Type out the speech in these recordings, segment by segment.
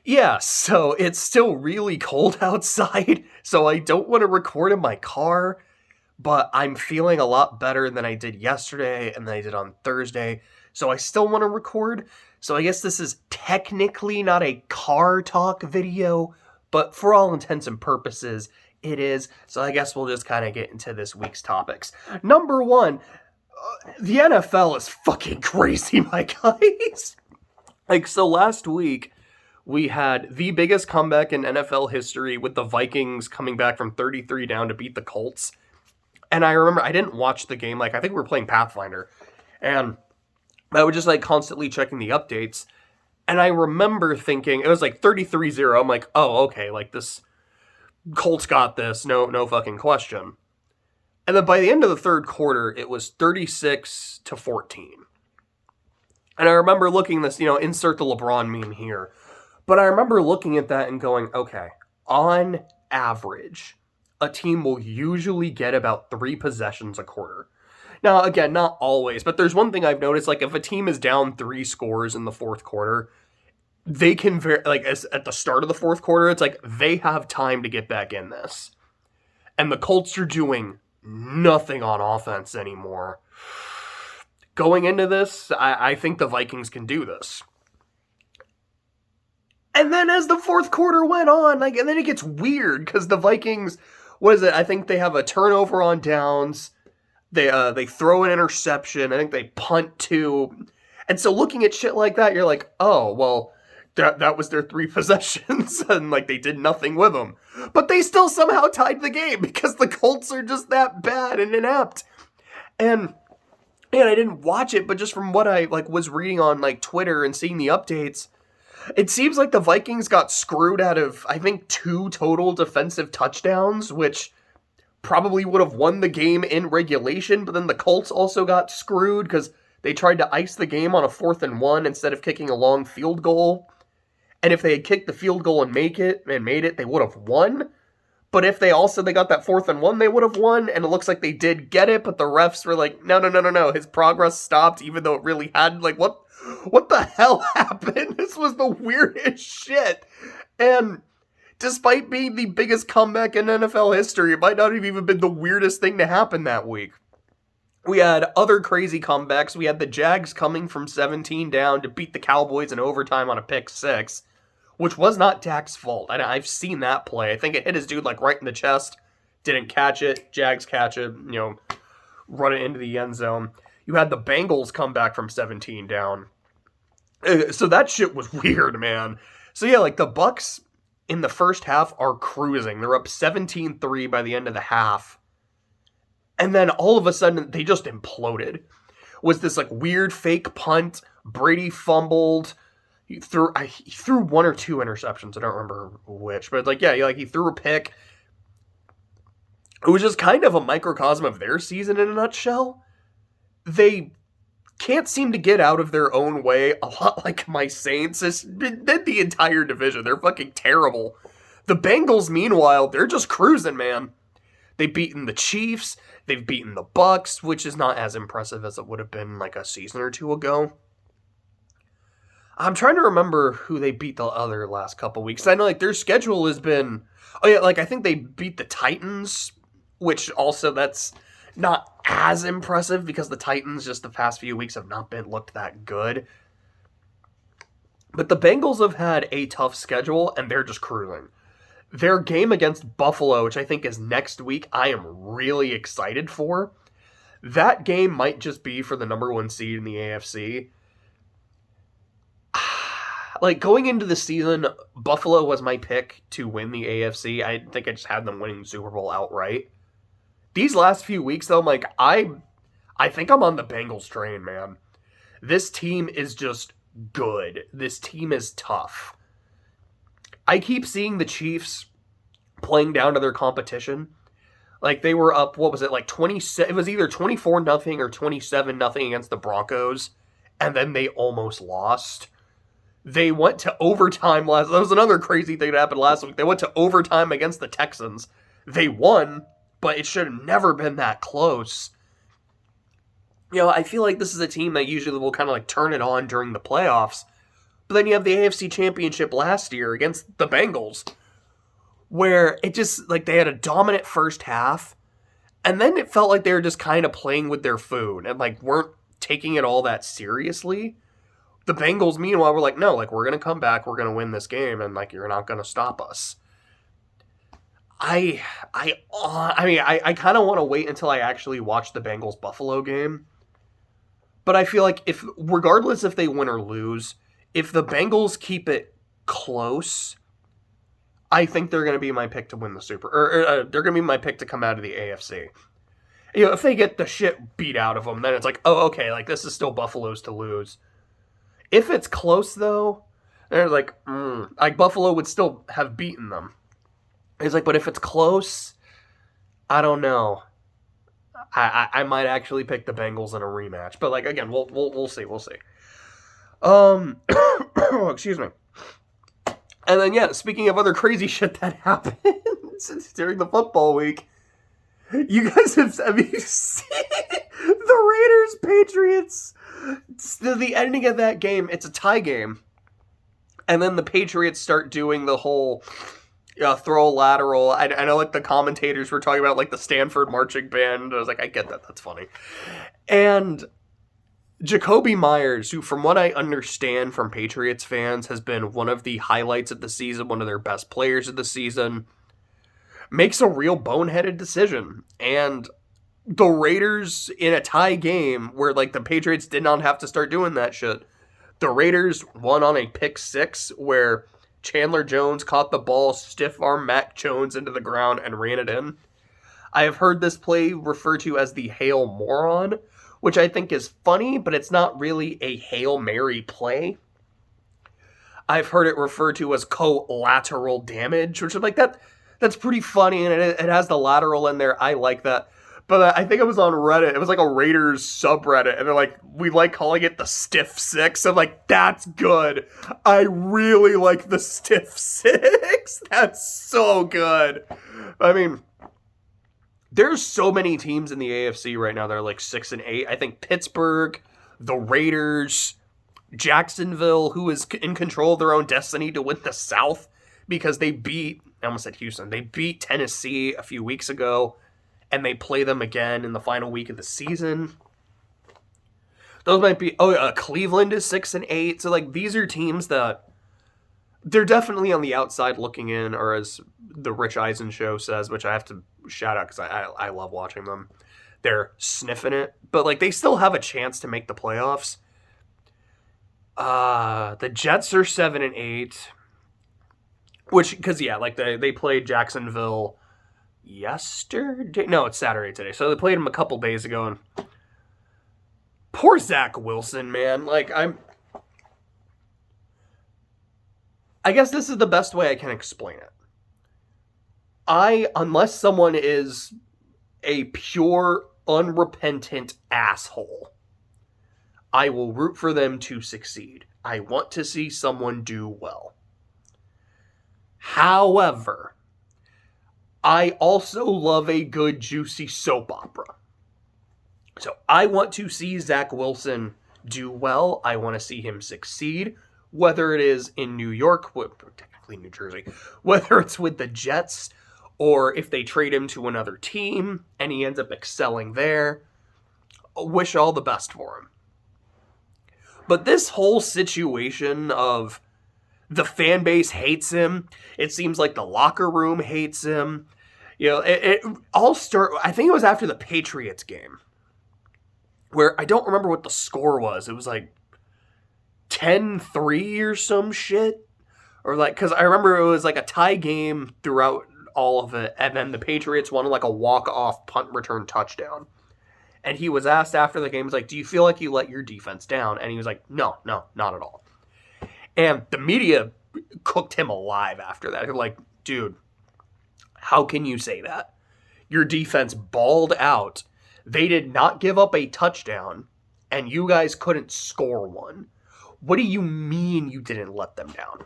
Yeah, so it's still really cold outside, so I don't want to record in my car, but I'm feeling a lot better than I did yesterday and than I did on Thursday, so I still want to record. So I guess this is technically not a car talk video, but for all intents and purposes, it is. So I guess we'll just kind of get into this week's topics. Number one, the NFL is fucking crazy, my guys. So last week, we had the biggest comeback in NFL history with the Vikings coming back from 33 down to beat the Colts. And I remember I didn't watch the game. I think we were playing Pathfinder. And I was just constantly checking the updates. And I remember thinking, it was 33-0. I'm like, oh, okay, this Colts got this. No fucking question. And then by the end of the third quarter, it was 36-14. And I remember looking this, insert the LeBron meme here. But I remember looking at that and going, okay, on average, a team will usually get about 3 possessions a quarter. Now, again, not always, but there's one thing I've noticed, if a team is down 3 scores in the fourth quarter, they can, at the start of the fourth quarter, it's they have time to get back in this. And the Colts are doing nothing on offense anymore. Going into this, I think the Vikings can do this. And then as the fourth quarter went on, and then it gets weird, because the Vikings, I think they have a turnover on downs, they throw an interception, I think they punt too, and so looking at shit like that, you're like, oh, well, that was their 3 possessions, and they did nothing with them. But they still somehow tied the game, because the Colts are just that bad and inept. And I didn't watch it, but just from what I was reading on Twitter and seeing the updates, it seems like the Vikings got screwed out of, I think, 2 total defensive touchdowns, which probably would have won the game in regulation, but then the Colts also got screwed because they tried to ice the game on a 4th and 1 instead of kicking a long field goal. And if they had kicked the field goal and made it, they would have won. But if they got that 4th and 1, they would have won, and it looks like they did get it, but the refs were like, no, his progress stopped, even though it really had, what the hell happened? This was the weirdest shit. And despite being the biggest comeback in NFL history, it might not have even been the weirdest thing to happen that week. We had other crazy comebacks. We had the Jags coming from 17 down to beat the Cowboys in overtime on a pick 6, which was not Dak's fault. I've seen that play. I think it hit his dude right in the chest. Didn't catch it. Jags catch it, run it into the end zone. You had the Bengals come back from 17 down. So that shit was weird, man. So yeah, the Bucks in the first half are cruising. They're up 17-3 by the end of the half. And then all of a sudden, they just imploded. Was this weird fake punt. Brady fumbled. He threw 1 or 2 interceptions. I don't remember which. But he threw a pick. It was just kind of a microcosm of their season in a nutshell. They can't seem to get out of their own way, a lot like my Saints. It's been the entire division. They're fucking terrible. The Bengals, meanwhile, they're just cruising, man. They've beaten the Chiefs. They've beaten the Bucks, which is not as impressive as it would have been a season or 2 ago. I'm trying to remember who they beat the other last couple weeks. I know their schedule has been... Oh yeah, I think they beat the Titans, which also that's not as impressive because the Titans just the past few weeks have not looked that good. But the Bengals have had a tough schedule and they're just cruising. Their game against Buffalo, which I think is next week, I am really excited for. That game might just be for the number 1 seed in the AFC. Going into the season, Buffalo was my pick to win the AFC. I think I just had them winning the Super Bowl outright. These last few weeks, though, I think I'm on the Bengals train, man. This team is just good. This team is tough. I keep seeing the Chiefs playing down to their competition. They were up, 20, it was either 24-0 or 27-0 against the Broncos, and then they almost lost. They went to overtime that was another crazy thing that happened last week. They went to overtime against the Texans. They won, but it should have never been that close. I feel like this is a team that usually will kind of turn it on during the playoffs, But then you have the AFC Championship last year against the Bengals, where it just, like, they had a dominant first half, and then it felt like they were just kind of playing with their food and, like, weren't taking it all that seriously. The Bengals, meanwhile, were like, no, like, we're going to come back, we're going to win this game, and, like, you're not going to stop us. I kind of want to wait until I actually watch the Bengals-Buffalo game. But I feel like regardless if they win or lose, if the Bengals keep it close, I think they're going to be my pick to win the they're going to be my pick to come out of the AFC. You know, if they get the shit beat out of them, then it's like, oh, okay, like, this is still Buffalo's to lose. If it's close, though, they're like, like, Buffalo would still have beaten them. It's like, but if it's close, I don't know. I might actually pick the Bengals in a rematch. But, like, again, we'll see. Excuse me. And then, yeah, speaking of other crazy shit that happened during the football week, you guys have you seen the Raiders-Patriots? The ending of that game, it's a tie game. And then the Patriots start doing the whole throw a lateral. I know, like, the commentators were talking about, like, the Stanford marching band. I was like, I get that. That's funny. And Jacoby Myers, who, from what I understand from Patriots fans, has been one of the highlights of the season, one of their best players of the season, makes a real boneheaded decision. And the Raiders, in a tie game where, like, the Patriots did not have to start doing that shit, the Raiders won on a pick six where Chandler Jones caught the ball, stiff-arm Mac Jones into the ground, and ran it in. I have heard this play referred to as the Hail Moron, which I think is funny, but it's not really a Hail Mary play. I've heard it referred to as collateral damage, which is like, that's pretty funny, and it has the lateral in there. I like that. But I think it was on Reddit. It was like a Raiders subreddit, and they're like, we like calling it the Stiff Six. I'm like, that's good. I really like the Stiff Six. That's so good. I mean, there's so many teams in the AFC right now that are like 6 and 8. I think Pittsburgh, the Raiders, Jacksonville, who is in control of their own destiny to win the South because I almost said Houston. They beat Tennessee a few weeks ago, and they play them again in the final week of the season. Those might be... Cleveland is 6 and 8. So, like, these are teams that they're definitely on the outside looking in, or as the Rich Eisen show says, which I have to shout out because I love watching them. They're sniffing it, but, like, they still have a chance to make the playoffs. The Jets are 7 and 8, which, because, yeah, like, they played Jacksonville yesterday. No, it's Saturday today. So they played him a couple days ago, and poor Zach Wilson, man. Like, I guess this is the best way I can explain it. Unless someone is a pure, unrepentant asshole, I will root for them to succeed. I want to see someone do well. However, I also love a good, juicy soap opera. So I want to see Zach Wilson do well. I want to see him succeed, whether it is in New York, technically New Jersey, whether it's with the Jets, or if they trade him to another team and he ends up excelling there. Wish all the best for him. But this whole situation of the fan base hates him, it seems like the locker room hates him. You know, it all started, I think it was after the Patriots game, where I don't remember what the score was. It was like 10-3 or some shit. Or like, because I remember it was like a tie game throughout all of it, and then the Patriots won like a walk-off punt return touchdown. And he was asked after the game, he was like, do you feel like you let your defense down? And he was like, no, not at all. And the media cooked him alive after that. They're like, dude, how can you say that? Your defense balled out. They did not give up a touchdown, and you guys couldn't score one. What do you mean you didn't let them down?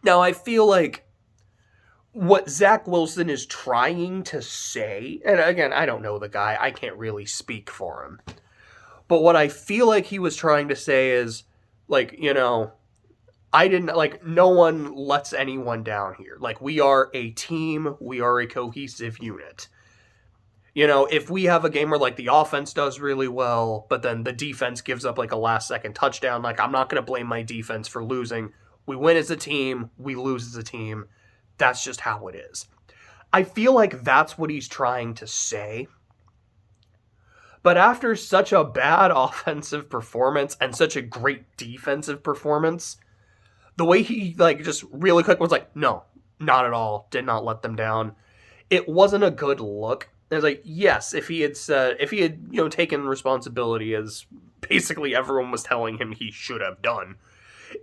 Now, I feel like what Zach Wilson is trying to say, and again, I don't know the guy, I can't really speak for him, but what I feel like he was trying to say is, like, you know, no one lets anyone down here. Like, we are a team, we are a cohesive unit. If we have a game where, like, the offense does really well, but then the defense gives up, like, a last-second touchdown, like, I'm not going to blame my defense for losing. We win as a team, we lose as a team. That's just how it is. I feel like that's what he's trying to say. But after such a bad offensive performance and such a great defensive performance, the way he, like, just really quick was like, no, not at all. Did not let them down. It wasn't a good look. It was like, yes, if he had taken responsibility as basically everyone was telling him he should have done,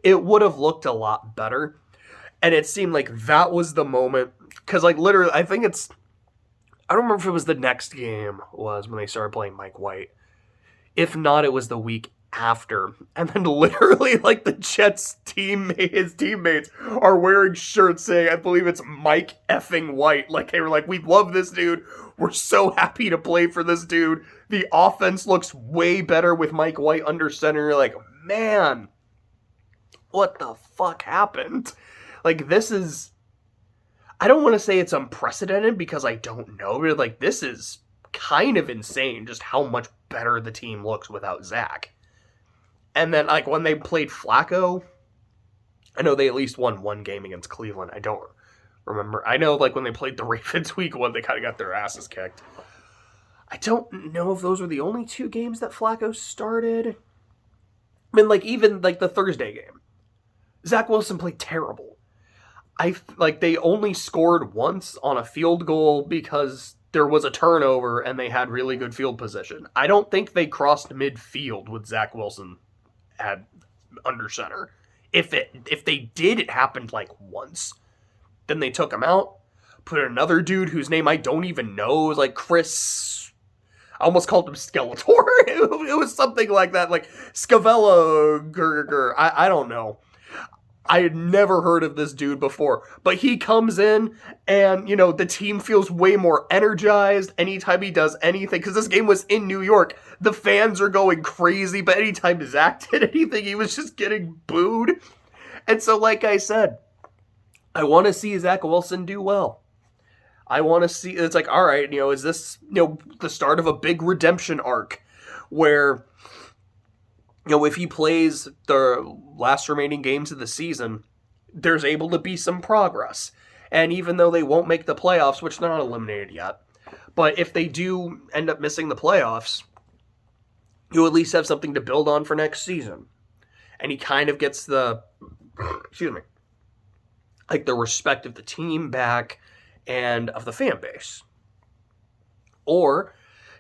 it would have looked a lot better. And it seemed like that was the moment. Because, like, literally, I don't remember if it was the next game was when they started playing Mike White. If not, it was the week after. And then literally, like, the Jets his teammates are wearing shirts saying, I believe it's Mike effing White. Like, they were like, we love this dude. We're so happy to play for this dude. The offense looks way better with Mike White under center. You're like, man, what the fuck happened? Like, this is... I don't want to say it's unprecedented because I don't know. But, like, this is kind of insane just how much better the team looks without Zach. And then, like, when they played Flacco, I know they at least won one game against Cleveland. I don't remember. I know, like, when they played the Ravens week one, they kind of got their asses kicked. I don't know if those were the only two games that Flacco started. I mean, like, even, like, the Thursday game. Zach Wilson played terrible. They only scored once on a field goal because there was a turnover and they had really good field position. I don't think they crossed midfield with Zach Wilson at under center. If they did, it happened like once. Then they took him out, put another dude whose name I don't even know, like Chris. I almost called him Skeletor. It was something like that, like Scavella Gurger. I don't know. I had never heard of this dude before, but he comes in and, the team feels way more energized anytime he does anything, because this game was in New York. The fans are going crazy, but anytime Zach did anything, he was just getting booed. And so, like I said, I want to see Zach Wilson do well. I want to see, it's like, all right, is this, the start of a big redemption arc where... if he plays the last remaining games of the season, there's able to be some progress. And even though they won't make the playoffs, which they're not eliminated yet, but if they do end up missing the playoffs, you at least have something to build on for next season. And he kind of gets the respect of the team back and of the fan base. Or...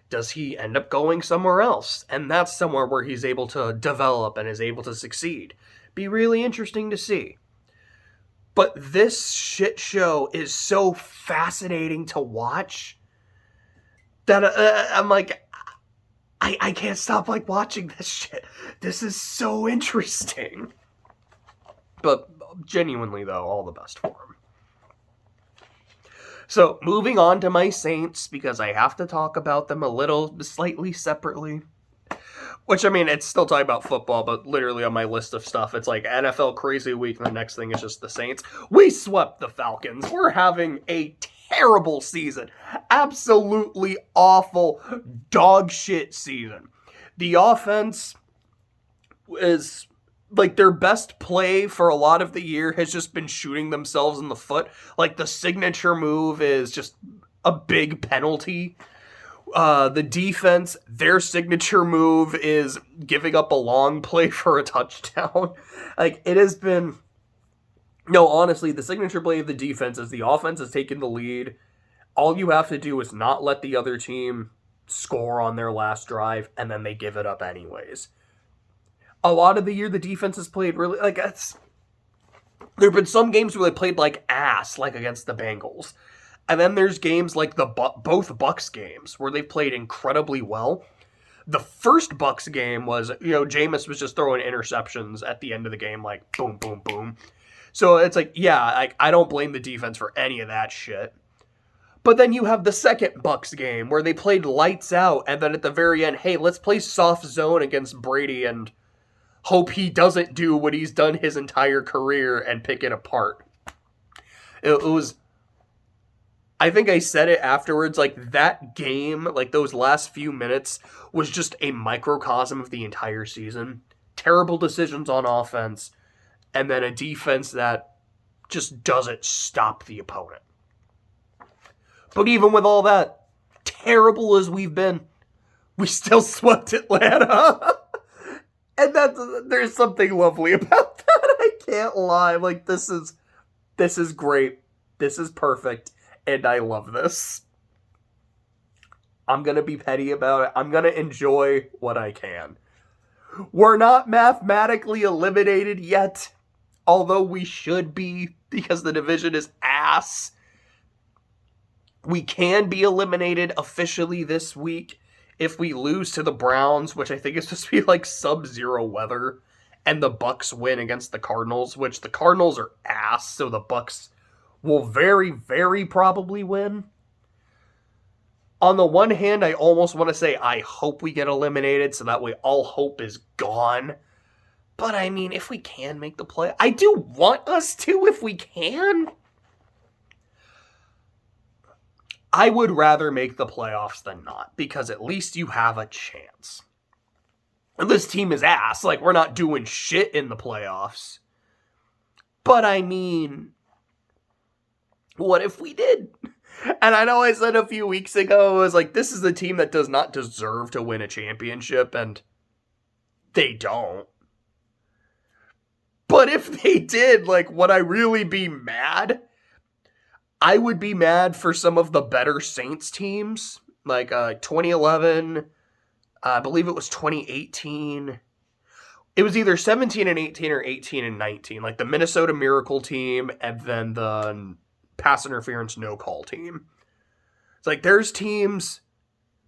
does he end up going somewhere else? And that's somewhere where he's able to develop and is able to succeed. Be really interesting to see. But this shit show is so fascinating to watch that I'm like, I can't stop like watching this shit. This is so interesting. But genuinely though, all the best for him. So, moving on to my Saints, because I have to talk about them slightly separately. Which, I mean, it's still talking about football, but literally on my list of stuff, it's like NFL Crazy Week, and the next thing is just the Saints. We swept the Falcons. We're having a terrible season. Absolutely awful dog shit season. The offense is... like, their best play for a lot of the year has just been shooting themselves in the foot. Like, the signature move is just a big penalty. The defense, their signature move is giving up a long play for a touchdown. Like, it has been... no, honestly, the signature play of the defense is the offense has taken the lead. All you have to do is not let the other team score on their last drive, and then they give it up anyways. A lot of the year, the defense has played really, like, there have been some games where they played like ass, like against the Bengals. And then there's games like both Bucks games where they've played incredibly well. The first Bucks game was, Jameis was just throwing interceptions at the end of the game, like, boom, boom, boom. So it's like, yeah, I don't blame the defense for any of that shit. But then you have the second Bucks game where they played lights out, and then at the very end, hey, let's play soft zone against Brady and hope he doesn't do what he's done his entire career and pick it apart. It was, I think I said it afterwards, like, that game, like, those last few minutes was just a microcosm of the entire season. Terrible decisions on offense, and then a defense that just doesn't stop the opponent. But even with all that, terrible as we've been, we still swept Atlanta. And there's something lovely about that. I can't lie. Like, this is great. This is perfect. And I love this. I'm going to be petty about it. I'm going to enjoy what I can. We're not mathematically eliminated yet, although we should be because the division is ass. We can be eliminated officially this week if we lose to the Browns, which I think is supposed to be like sub-zero weather, and the Bucks win against the Cardinals, which the Cardinals are ass, so the Bucks will very, very probably win. On the one hand, I almost want to say I hope we get eliminated, so that way all hope is gone. But I mean, if we can make the play, I do want us to if we can. I would rather make the playoffs than not, because at least you have a chance. And this team is ass, like, we're not doing shit in the playoffs. But I mean, what if we did? And I know I said a few weeks ago, I was like, this is a team that does not deserve to win a championship, and they don't. But if they did, like, would I really be mad? I would be mad for some of the better Saints teams, like 2011, I believe it was 2018. It was either 17 and 18 or 18 and 19, like the Minnesota Miracle team and then the pass interference no call team. It's like there's teams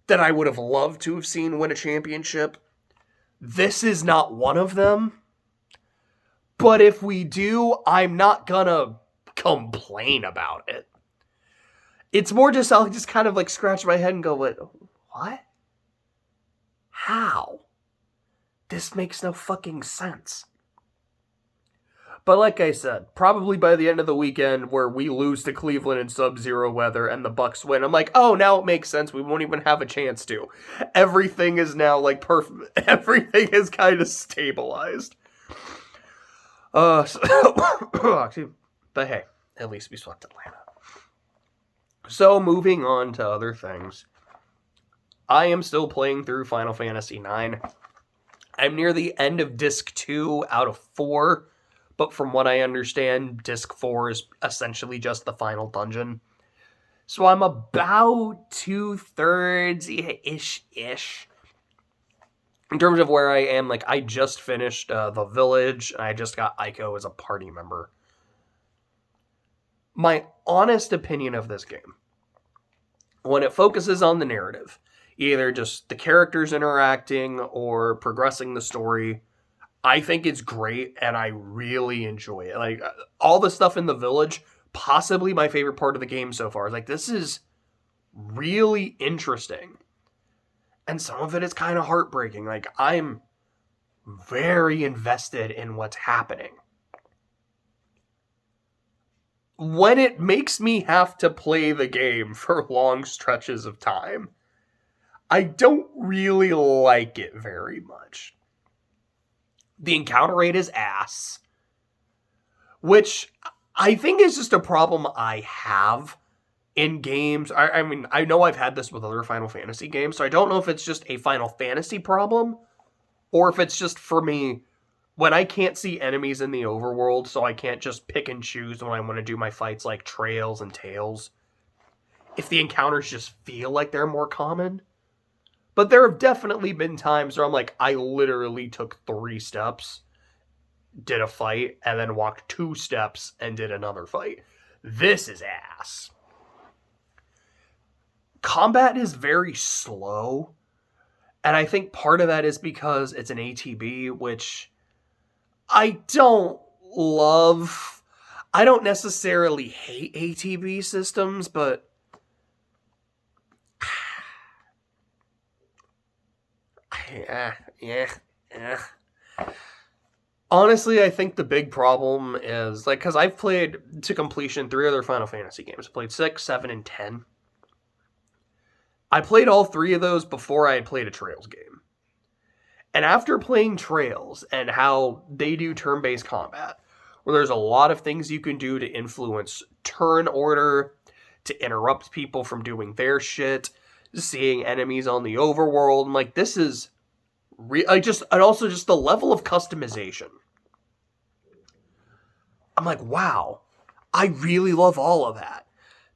that I would have loved to have seen win a championship. This is not one of them. But if we do, I'm not gonna complain about it. It's more just I'll just kind of like scratch my head and go, what? How? This makes no fucking sense. But like I said, probably by the end of the weekend where we lose to Cleveland in sub-zero weather and the Bucks win, I'm like, oh, now it makes sense. We won't even have a chance to. Everything is now like perfect. Everything is kind of stabilized. But hey, at least we swept Atlanta. So moving on to other things. I am still playing through Final Fantasy IX. I'm near the end of Disc 2 out of 4. But from what I understand, Disc 4 is essentially just the final dungeon. So I'm about 2/3-ish. In terms of where I am, like, I just finished The Village, and I just got Aiko as a party member. My honest opinion of this game, when it focuses on the narrative, either just the characters interacting or progressing the story, I think it's great, and I really enjoy it. Like, all the stuff in The Village, possibly my favorite part of the game so far. Like, this is really interesting. And some of it is kind of heartbreaking. Like, I'm very invested in what's happening. When it makes me have to play the game for long stretches of time, I don't really like it very much. The encounter rate is ass, which I think is just a problem I have in games. I mean, I know I've had this with other Final Fantasy games, so I don't know if it's just a Final Fantasy problem, or if it's just for me, when I can't see enemies in the overworld, so I can't just pick and choose when I want to do my fights like Trails and Tails, if the encounters just feel like they're more common. But there have definitely been times where I'm like, I literally took 3 steps, did a fight, and then walked 2 steps and did another fight. This is ass. Combat is very slow, and I think part of that is because it's an ATB, which I don't love. I don't necessarily hate ATB systems, but yeah. Honestly, I think the big problem is, like, because I've played to completion 3 other Final Fantasy games. I played 6, 7, and 10. I played all 3 of those before I had played a Trails game. And after playing Trails and how they do turn-based combat, where there's a lot of things you can do to influence turn order, to interrupt people from doing their shit, seeing enemies on the overworld, and like, this is and also just the level of customization. I'm like, wow, I really love all of that.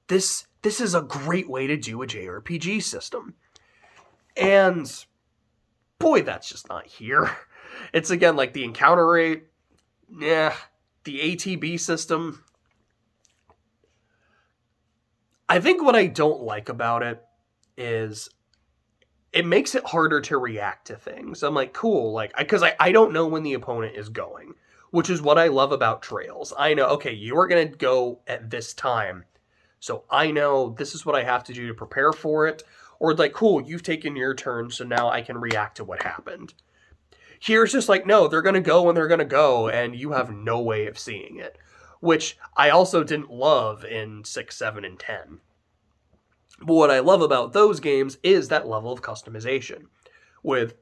This is a great way to do a JRPG system. And boy, that's just not here. It's again like the encounter rate, yeah, the ATB system. I think what I don't like about it is it makes it harder to react to things. I'm like, cool, like, because I don't know when the opponent is going, which is what I love about Trails. I know, okay, you are going to go at this time, so I know this is what I have to do to prepare for it. Or it's like, cool, you've taken your turn, so now I can react to what happened. Here's just like, no, they're going to go when they're going to go, and you have no way of seeing it. Which I also didn't love in 6, 7, and 10. But what I love about those games is that level of customization. With,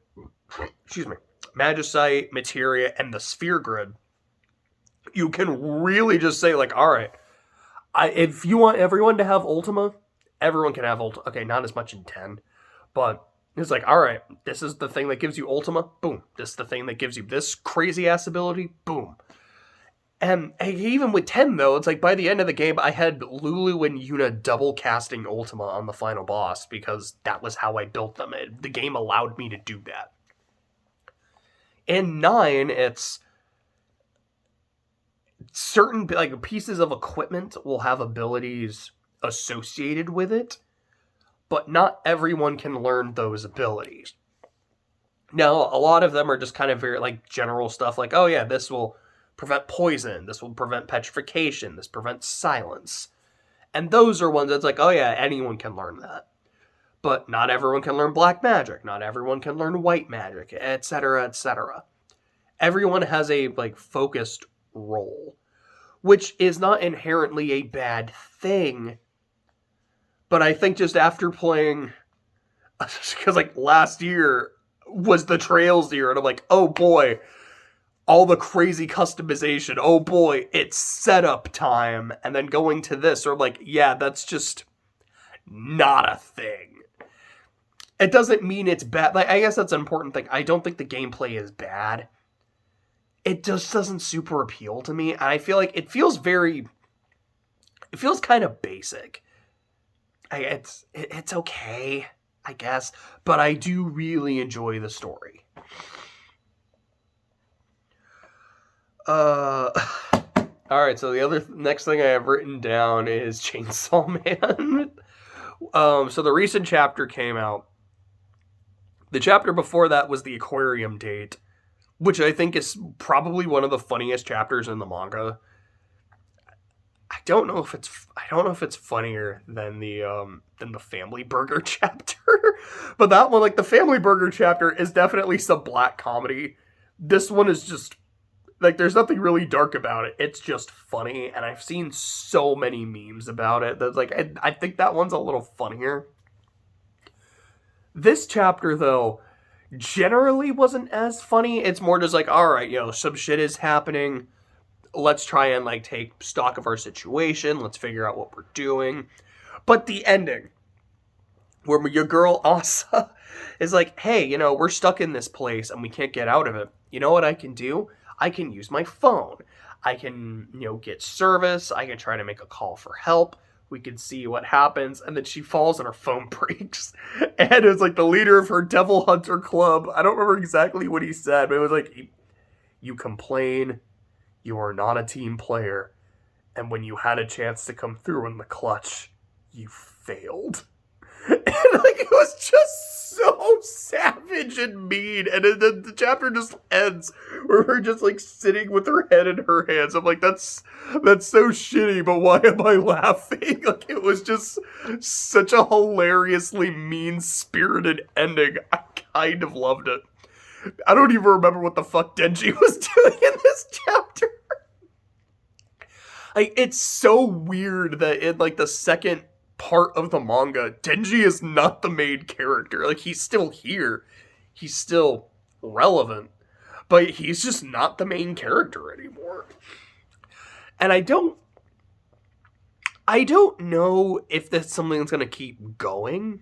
Magicite, Materia, and the Sphere Grid, you can really just say, like, alright, if you want everyone to have Ultima, everyone can have Ultima. Okay, not as much in 10, but it's like, alright, this is the thing that gives you Ultima, boom. This is the thing that gives you this crazy-ass ability, boom. And even with 10, though, it's like by the end of the game, I had Lulu and Yuna double casting Ultima on the final boss because that was how I built them. The game allowed me to do that. In 9, it's certain like pieces of equipment will have abilities associated with it, but not everyone can learn those abilities. Now, a lot of them are just kind of very like general stuff like, oh yeah, this will prevent poison, this will prevent petrification, this prevents silence. And those are ones that's like, oh yeah, anyone can learn that. But not everyone can learn black magic, not everyone can learn white magic, etc., etc. Everyone has a like focused role, which is not inherently a bad thing. But I think just after playing, because like last year was the Trails year, and I'm like, oh boy, all the crazy customization, oh boy, it's setup time, and then going to this, or like, yeah, that's just not a thing. It doesn't mean it's bad. Like, I guess that's an important thing. I don't think the gameplay is bad. It just doesn't super appeal to me, and I feel like it feels kind of basic. It's okay, I guess, but I do really enjoy the story. Alright, so the next thing I have written down is Chainsaw Man. So the recent chapter came out. The chapter before that was the aquarium date, which I think is probably one of the funniest chapters in the manga. I don't know if it's funnier than the Family Burger chapter, but that one, like the Family Burger chapter, is definitely some black comedy. This one is just like, there's nothing really dark about it. It's just funny, and I've seen so many memes about it that's like, I think that one's a little funnier. This chapter, though, generally wasn't as funny. It's more just like, alright, some shit is happening. Let's try and like take stock of our situation. Let's figure out what we're doing. But the ending, where your girl Asa is like, hey, we're stuck in this place and we can't get out of it. You know what I can do? I can use my phone. I can, get service. I can try to make a call for help. We can see what happens. And then she falls and her phone breaks. And it's like the leader of her Devil Hunter Club. I don't remember exactly what he said, but it was like, you complain, you are not a team player. And when you had a chance to come through in the clutch, you failed. And like, it was just so savage and mean. And then the chapter just ends where her just like sitting with her head in her hands. I'm like, that's so shitty, but why am I laughing? Like, it was just such a hilariously mean-spirited ending. I kind of loved it. I don't even remember what the fuck Denji was doing in this chapter. Like, it's so weird that in, like, the second part of the manga, Denji is not the main character. Like, he's still here. He's still relevant. But he's just not the main character anymore. And I don't know if that's something that's going to keep going.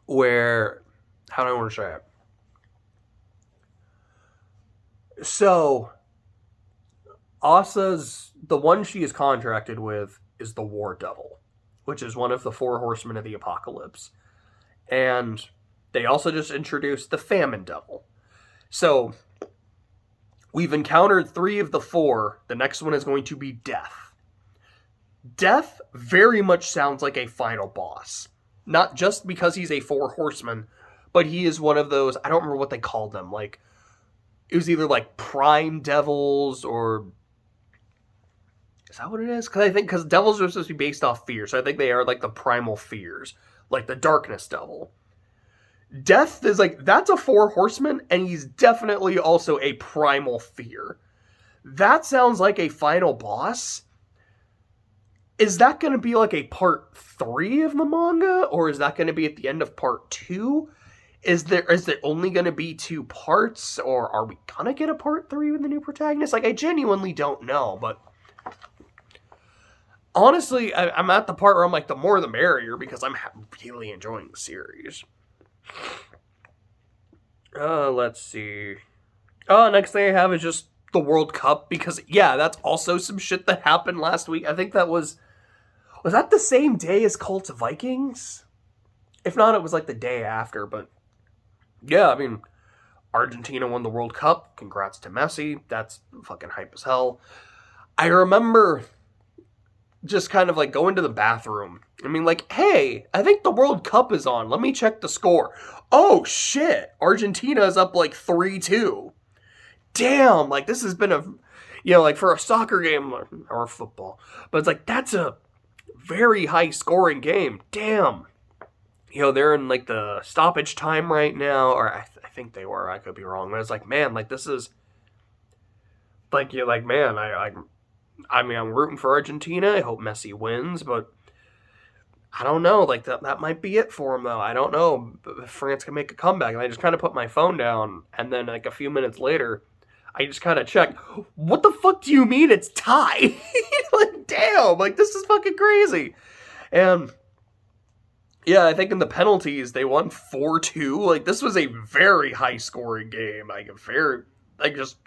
Where, how do I want to say it? So, Asa's, the one she is contracted with is the War Devil, which is one of the 4 horsemen of the apocalypse. And they also just introduced the Famine Devil. So, we've encountered 3 of the 4. The next one is going to be Death. Death very much sounds like a final boss. Not just because he's a 4 horseman, but he is one of those, I don't remember what they called them, like, it was either like Prime Devils or, is that what it is? Because devils are supposed to be based off fear, so I think they are like the primal fears, like the Darkness Devil. Death is like, that's a 4 horseman, and he's definitely also a primal fear. That sounds like a final boss. Is that going to be like a part 3 of the manga, or is that going to be at the end of part 2? Is there only going to be 2 parts, or are we going to get a part 3 with the new protagonist? Like, I genuinely don't know, but honestly, I'm at the part where I'm like, the more the merrier, because I'm really enjoying the series. Let's see. Next thing I have is just the World Cup, because, yeah, that's also some shit that happened last week. I think that was that the same day as Colts Vikings? If not, it was like the day after, but yeah, I mean, Argentina won the World Cup. Congrats to Messi. That's fucking hype as hell. I remember just kind of like going to the bathroom. I mean, like, hey, I think the World Cup is on. Let me check the score. Oh, shit. Argentina is up like 3-2. Damn, like, this has been a, like for a soccer game or football. But it's like, that's a very high scoring game. Damn. They're in, like, the stoppage time right now, or I think they were, I could be wrong, but it's like, man, like, this is, like, you're like, man, I mean, I'm rooting for Argentina, I hope Messi wins, but I don't know, like, that might be it for him, though. I don't know if France can make a comeback, and I just kind of put my phone down, and then, like, a few minutes later, I just kind of checked, what the fuck do you mean it's tied? Like, damn, like, this is fucking crazy, and yeah, I think in the penalties, they won 4-2. Like, this was a very high-scoring game. Just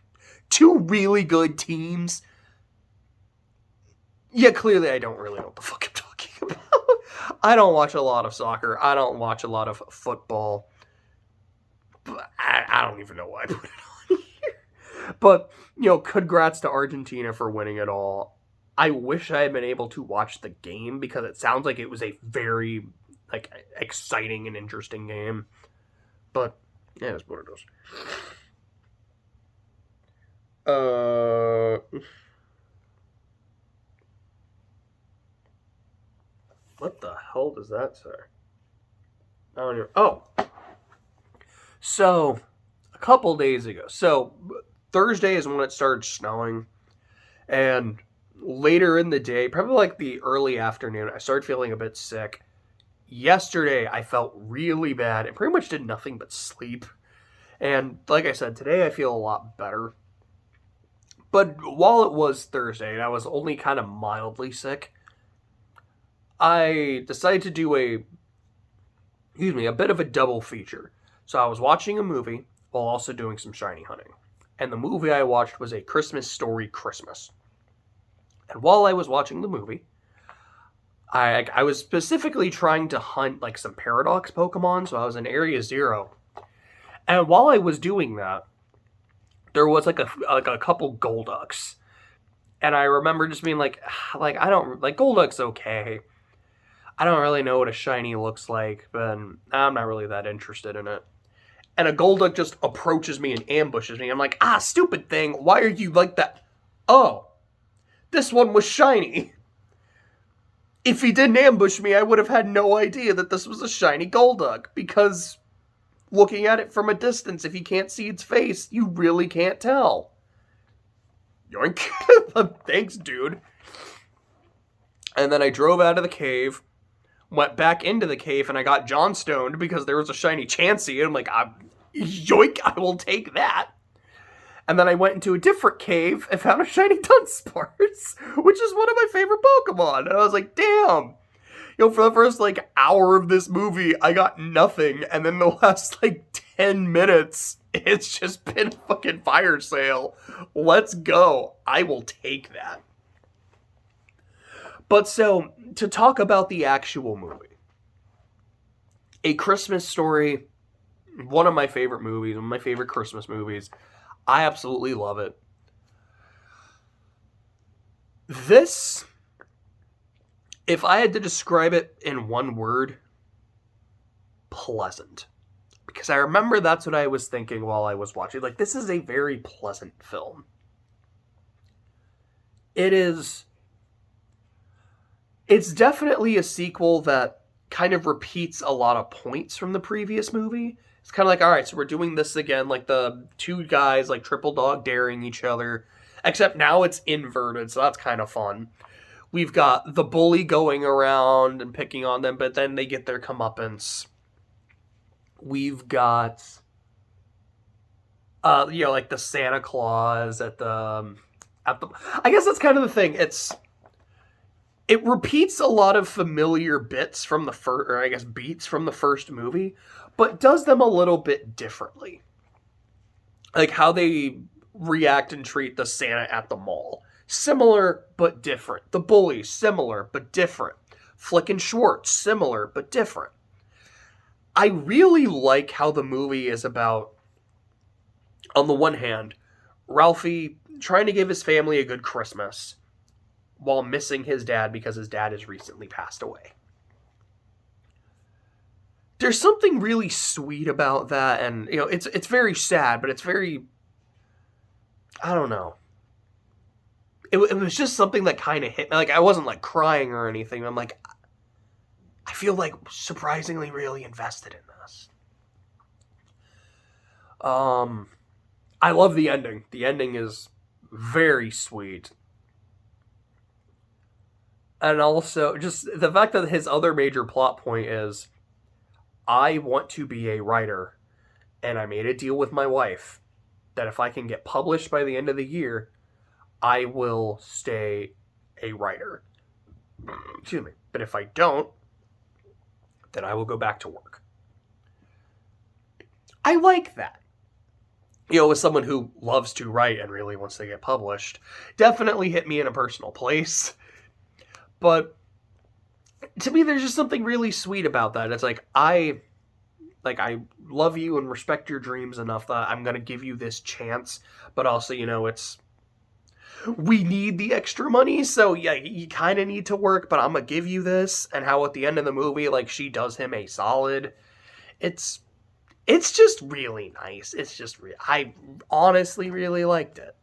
2 really good teams. Yeah, clearly I don't really know what the fuck I'm talking about. I don't watch a lot of soccer. I don't watch a lot of football. I don't even know why I put it on here. But, congrats to Argentina for winning it all. I wish I had been able to watch the game, because it sounds like it was a very, like, exciting and interesting game. But, yeah, that's what it is. What the hell does that say? I don't even, oh. So, a couple days ago. So, Thursday is when it started snowing. And later in the day, probably like the early afternoon, I started feeling a bit sick. Yesterday, I felt really bad and pretty much did nothing but sleep. And like I said, today I feel a lot better. But while it was Thursday and I was only kind of mildly sick, I decided to do a bit of a double feature. So I was watching a movie while also doing some shiny hunting. And the movie I watched was A Christmas Story Christmas. And while I was watching the movie, I was specifically trying to hunt, like, some Paradox Pokemon, so I was in Area 0. And while I was doing that, there was, like a couple Golducks. And I remember just being like, I don't, like, Golduck's okay. I don't really know what a shiny looks like, but I'm not really that interested in it. And a Golduck just approaches me and ambushes me. I'm like, stupid thing, why are you like that? Oh, this one was shiny. If he didn't ambush me, I would have had no idea that this was a shiny Golduck, because looking at it from a distance, if you can't see its face, you really can't tell. Yoink. Thanks, dude. And then I drove out of the cave, went back into the cave, and I got John stoned because there was a shiny Chansey, and I'm like, yoink, I will take that. And then I went into a different cave and found a shiny Dunsparce, which is one of my favorite Pokemon. And I was like, damn. For the first, hour of this movie, I got nothing. And then the last, 10 minutes, it's just been a fucking fire sale. Let's go. I will take that. But so, to talk about the actual movie. A Christmas Story, one of my favorite movies, one of my favorite Christmas movies. I absolutely love it. This, if I had to describe it in one word, pleasant. Because I remember that's what I was thinking while I was watching. This is a very pleasant film. It's definitely a sequel that kind of repeats a lot of points from the previous movie. It's kind of all right, so we're doing this again, the two guys, triple dog daring each other, except now it's inverted, so that's kind of fun. We've got the bully going around and picking on them, but then they get their comeuppance. We've got, the Santa Claus at the, I guess that's kind of the thing, it repeats a lot of familiar bits from the first, or I guess beats from the first movie, but does them a little bit differently. How they react and treat the Santa at the mall. Similar, but different. The bully, similar, but different. Flick and Schwartz, similar, but different. I really like how the movie is about, on the one hand, Ralphie trying to give his family a good Christmas while missing his dad because his dad has recently passed away. There's something really sweet about that, and, it's very sad, but it's very, I don't know. It was just something that kind of hit me. I wasn't, crying or anything. I'm I feel, surprisingly really invested in this. I love the ending. The ending is very sweet. And also, just the fact that his other major plot point is, I want to be a writer, and I made a deal with my wife that if I can get published by the end of the year, I will stay a writer. Excuse me. But if I don't, then I will go back to work. I like that. As someone who loves to write and really wants to get published, definitely hit me in a personal place. But to me, there's just something really sweet about that. It's I love you and respect your dreams enough that I'm going to give you this chance. But also, we need the extra money. So yeah, you kind of need to work, but I'm going to give you this. And how at the end of the movie, she does him a solid. It's just really nice. It's just, I honestly really liked it.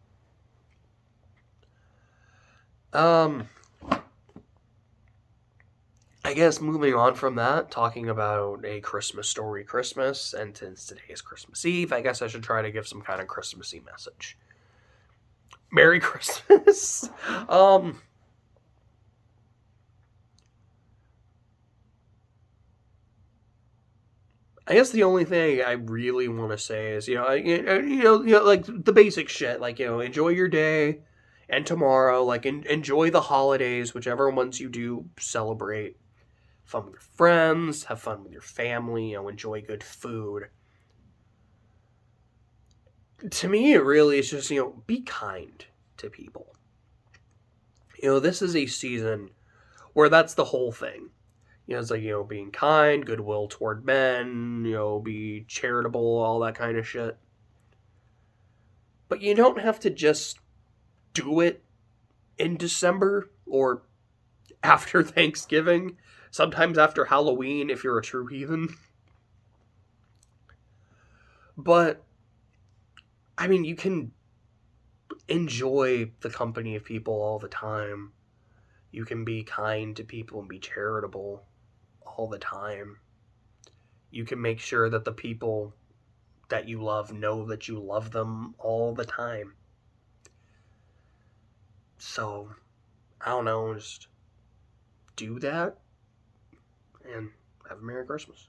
I guess moving on from that, talking about A Christmas Story Christmas, and since today is Christmas Eve, I guess I should try to give some kind of Christmassy message. Merry Christmas! I guess the only thing I really want to say is, the basic shit, enjoy your day and tomorrow, enjoy the holidays, whichever ones you do celebrate. Fun with your friends, have fun with your family, enjoy good food. To me, it really is just, be kind to people. This is a season where that's the whole thing. It's being kind, goodwill toward men, be charitable, all that kind of shit. But you don't have to just do it in December or after Thanksgiving. Sometimes after Halloween, if you're a true heathen. But, you can enjoy the company of people all the time. You can be kind to people and be charitable all the time. you can make sure that the people that you love know that you love them all the time. So, I don't know, just do that and have a Merry Christmas.